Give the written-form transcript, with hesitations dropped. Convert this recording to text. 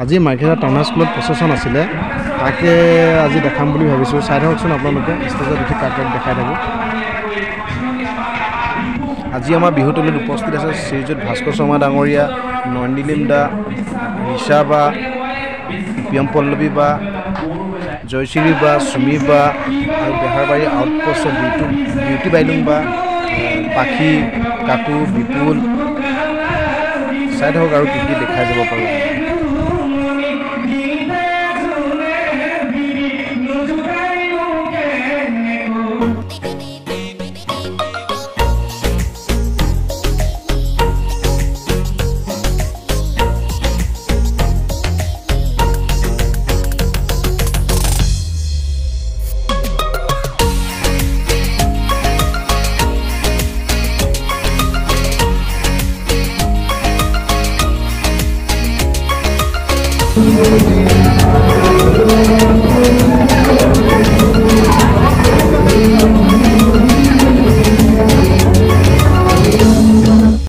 আজি মাৰ্ঘেৰিটা টাউন স্কুলত প্ৰচেছন আছিলে তাকে আজি দেখাম বুলি ভাবিছোঁ চাই থাককচোন আপোনালোকে ষ্টেজত উঠি কাক দেখাই থাকোঁ আজি আমাৰ বিহুতলীত উপস্থিত আছে শ্ৰীযুত ভাস্কৰ শৰ্মা ডাঙৰীয়া নন্দিলিম দা ৰিষা বা প্ৰিয়ম পল্লৱী বা জয়শ্ৰী বা সুমি বা আৰু বেহাৰবাৰী আউটপোষ্টৰ বিউটি বাইলুং বা পাখি কাকু বিপুল চাই থাকক আৰু কি কি দেখাই যাব পাৰোঁ